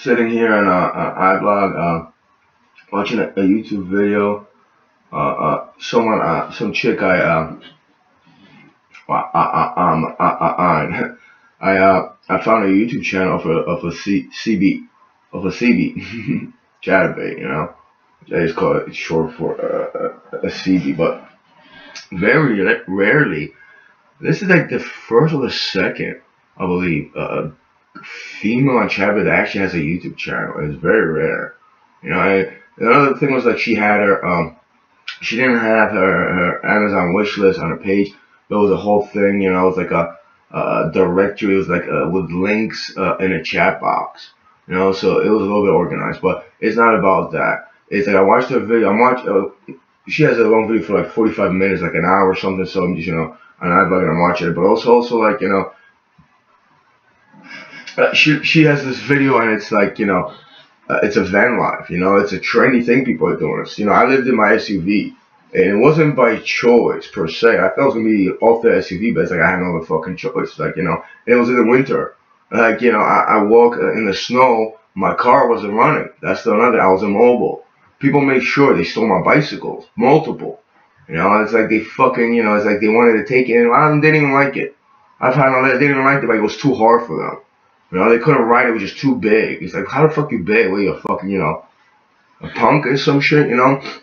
sitting here on iBlog, watching a YouTube video. Some chick I found a YouTube channel of a CB, of a CB, chatterbait, It's called, it's short for a CB, but very rarely. This is like the first or the second, I believe, female on chatterbait that actually has a YouTube channel. It's very rare. Another thing was like she didn't have her Amazon wish list on her page. There was a whole thing, it was like a directory. It was like with links in a chat box, so it was a little bit organized. But it's not about that. It's like I watched her video. She has a long video for like 45 minutes, like an hour or something. So I'm just on iBlog and I'm watching it. But also like she has this video and it's like it's a van life, it's a trendy thing people are doing. I lived in my SUV, and it wasn't by choice per se. I thought it was gonna be off the SUV, but it's like I had no other fucking choice. And it was in the winter. I walk in the snow. My car wasn't running. That's the another. I was immobile. People made sure they stole my bicycles, multiple. It's like they fucking, it's like they wanted to take it, and a lot of them didn't even like it. I found out that they didn't like it, like it was too hard for them. They couldn't ride it, it was just too big. It's like, how the fuck you big? What are you, a fucking, a punk or some shit,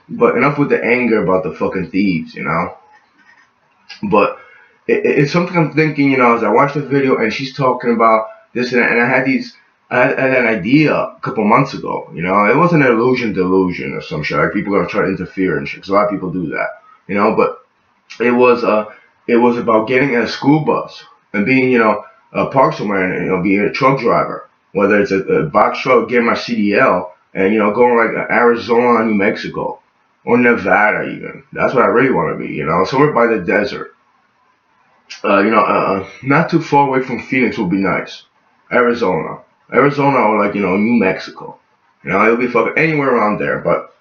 But enough with the anger about the fucking thieves, But it's something I'm thinking, as I watch the video and she's talking about this and that, and I had an idea a couple months ago, It wasn't an delusion or some shit. Like people are gonna try to interfere and shit, 'cause a lot of people do that, But it was about getting in a school bus and being, park somewhere and being a truck driver, whether it's a box truck, getting my CDL, and going like Arizona, New Mexico, or Nevada even. That's what I really want to be, somewhere by the desert. Not too far away from Phoenix would be nice. Arizona, or like New Mexico. It'll be fucking anywhere around there. But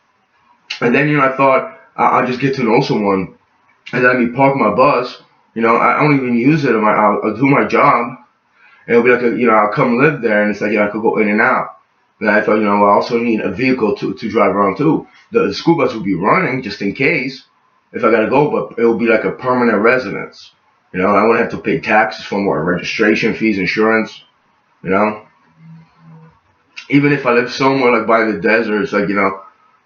and then I thought I'll just get to know someone, and then I park my bus. I don't even use it. I'll do my job. And it'll be like I'll come live there, and it's like I could go in and out. And I thought, I also need a vehicle to drive around too. The school bus will be running just in case if I gotta go, but it will be like a permanent residence. I wouldn't have to pay taxes for more registration fees, insurance. You know, Even if I live somewhere like by the desert, it's like I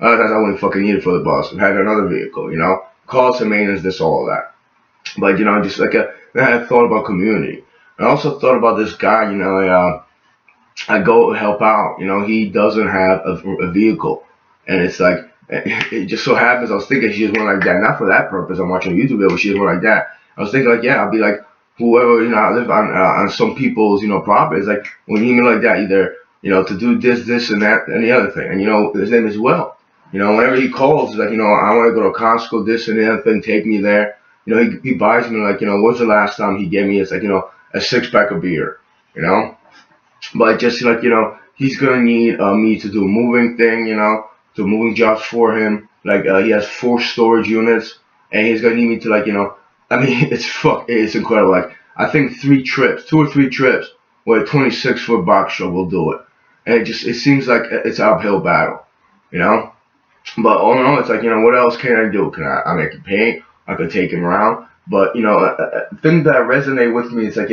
wouldn't fucking need it for the bus. I had another vehicle. Cost and maintenance, this all that. But just like then I thought about community. I also thought about this guy. I go help out. He doesn't have a vehicle, and it's like it just so happens I was thinking she just went like that. Not for that purpose. I'm watching a YouTube video, but she just went like that. I was thinking like, yeah, I'll be like whoever I live on some people's property. It's like when you mean like that, either to do this and that and the other thing. And his name is Will. Whenever he calls, it's like I want to go to Costco, this and the other thing, take me there. He buys me like what's the last time he gave me? It's like a 6-pack of beer. But just like he's gonna need me to do a moving thing, to moving jobs for him. Like he has 4 storage units, and he's gonna need me to like I mean it's incredible. Like I think 2 or 3 trips with a 26-foot box truck will do it, and it seems like it's an uphill battle, But all in all, it's like what else can I do? I can paint, I could take him around, but a thing that resonate with me is like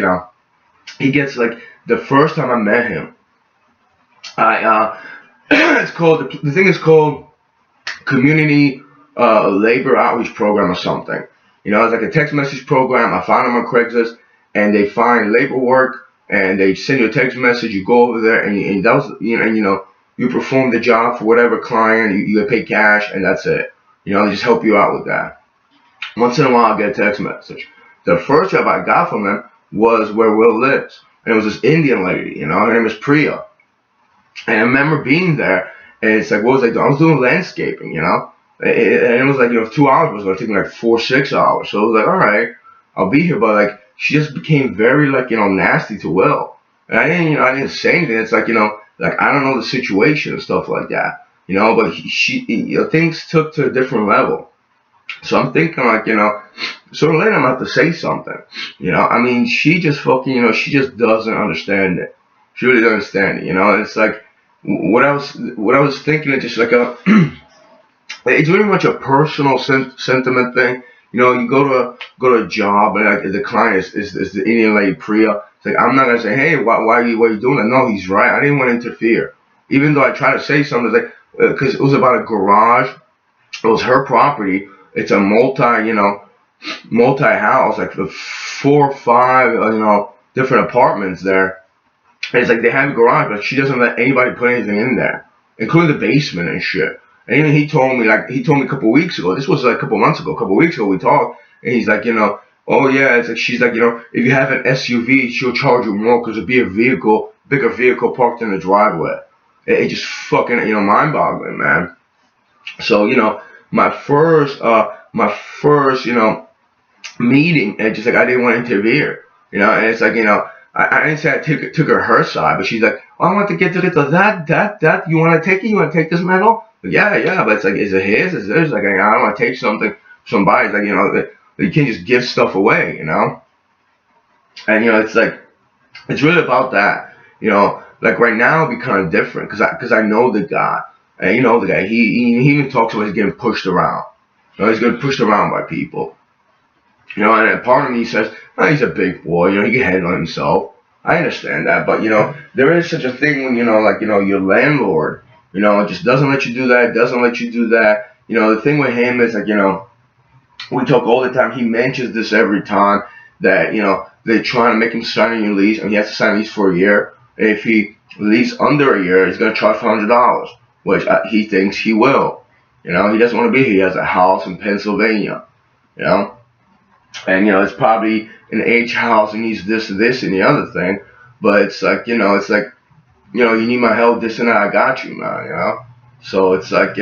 he gets like the first time I met him. It's called the thing is called Community Labor Outreach Program or something. It's like a text message program. I found them on Craigslist, and they find labor work, and they send you a text message. You go over there, and that was you perform the job for whatever client. You get paid cash, and that's it. They just help you out with that. Once in a while, I get a text message. The first job I got from them was where Will lives, and it was this Indian lady. Her name is Priya. And I remember being there, and it's like, what was I doing? I was doing landscaping, and it was like, 2 hours was going to take me like 4-6 hours. So it was like, all right, I'll be here. But like, she just became very like, nasty to Will. And I didn't say anything. It's like, like I don't know the situation and stuff like that, But things took to a different level. So I'm thinking like, sooner or later I'm gonna have to say something. I mean, she just fucking, she just doesn't understand it. She really doesn't understand it, And it's like, what I was thinking is just like a it's very much a personal sentiment thing. You know, you go to a job and like, the client is the Indian lady Priya. It's like I'm not gonna say, hey, why are you doing that? No, he's right. I didn't want to interfere, even though I tried to say something. It's like because it was about a garage. It was her property. It's a multi house, like the 4 or 5 different apartments there. And it's like they have a garage, but she doesn't let anybody put anything in there, including the basement and shit. And even he told me a couple weeks ago. This was like a couple months ago. A couple weeks ago we talked, and he's like, oh yeah, it's like she's like, if you have an SUV, she'll charge you more because it'll be bigger vehicle parked in the driveway. It just fucking mind-boggling, man. So my first meeting, and just like I didn't want to interfere, and it's like I didn't say I took her side, but she's like, oh, I want to get to that. You want to take it? You want to take this medal? Yeah, but it's like, is it his? Is it his? Like, I don't want to take something from somebody. It's like, that you can't just give stuff away, and it's like, it's really about that, like right now it'd be kind of different because I know the guy, and the guy, he even talks about he's getting pushed around, he's getting pushed around by people. And then part of me says, oh, he's a big boy, he can handle himself. I understand that, but there is such a thing when your landlord, just doesn't let you do that, doesn't let you do that. The thing with him is like, we talk all the time. He mentions this every time that they're trying to make him sign a new lease, and he has to sign a lease for a year. And if he leaves under a year, he's gonna charge $100, which he thinks he will. He doesn't want to be here. He has a house in Pennsylvania. And it's probably an H house and he's this and the other thing, but it's like you need my help, this and that, I got you, man. So it's like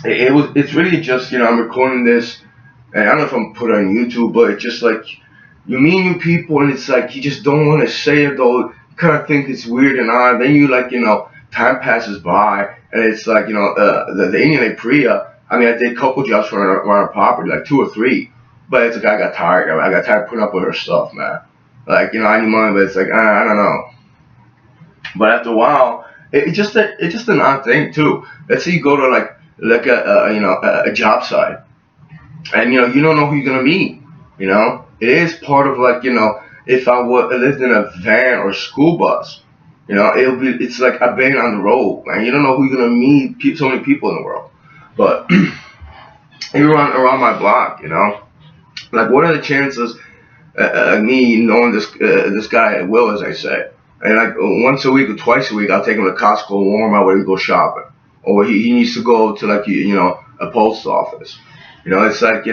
it's really just I'm recording this, and I don't know if I'm put it on YouTube, but it's just like you meet new people and it's like you just don't want to say it though. You kind of think it's weird and odd. Then you time passes by and it's like the Indian Priya. I mean, I did a couple jobs for her property, like 2 or 3. But it's like I got tired. I got tired of putting up with her stuff, man. Like I need money, but it's like I don't know. But after a while, it's just an odd thing too. Let's say you go to like a job site, and you don't know who you're gonna meet. It is part of like if I lived in a van or school bus, it's like I've been on the road, man. You don't know who you're gonna meet. So many people in the world, but even around my block, like, what are the chances me knowing this guy Will, as I say, and like once a week or twice a week, I'll take him to Costco and Walmart where he go shopping, or he needs to go to like a post office. It's like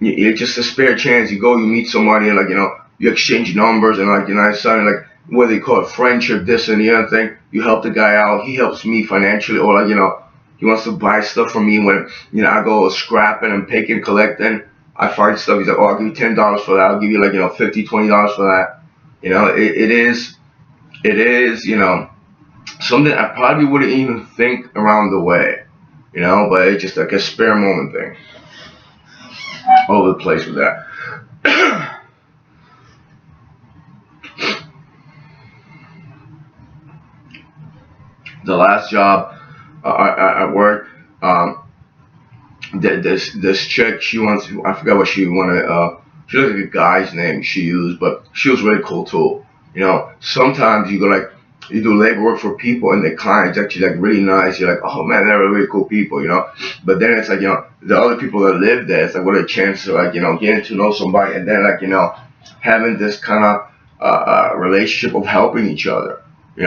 it's just a spare chance. You go, you meet somebody, and like you exchange numbers, and like it's something like whether you call it friendship, this and the other thing. You help the guy out, he helps me financially, or like he wants to buy stuff from me when I go scrapping and picking, collecting. I find stuff. He's like, oh, I'll give you $10 for that. I'll give you like $50, $20 for that. It is something I probably wouldn't even think around the way. But it's just like a spare moment thing. All over the place with that. The last job I worked. This chick, I forgot what she wanted. She looked like a guy's name she used, but she was really cool too. Sometimes you go like you do labor work for people and the client's actually like really nice. You're like, oh man, they're really cool people, But then it's like the other people that live there. It's like what a chance to like getting to know somebody and then like having this kind of relationship of helping each other. It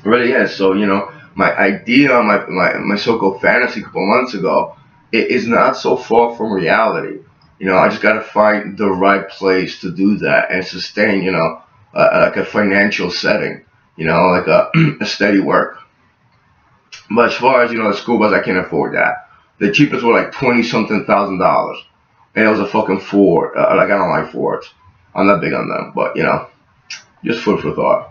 really is. So my idea, my so-called fantasy a couple months ago, it is not so far from reality. I just got to find the right place to do that and sustain, like a financial setting, like a steady work. But as far as, the school bus, I can't afford that. The cheapest were like 20 something $1,000. And it was a fucking Ford. Like I don't like Fords. I'm not big on them, but just food for thought.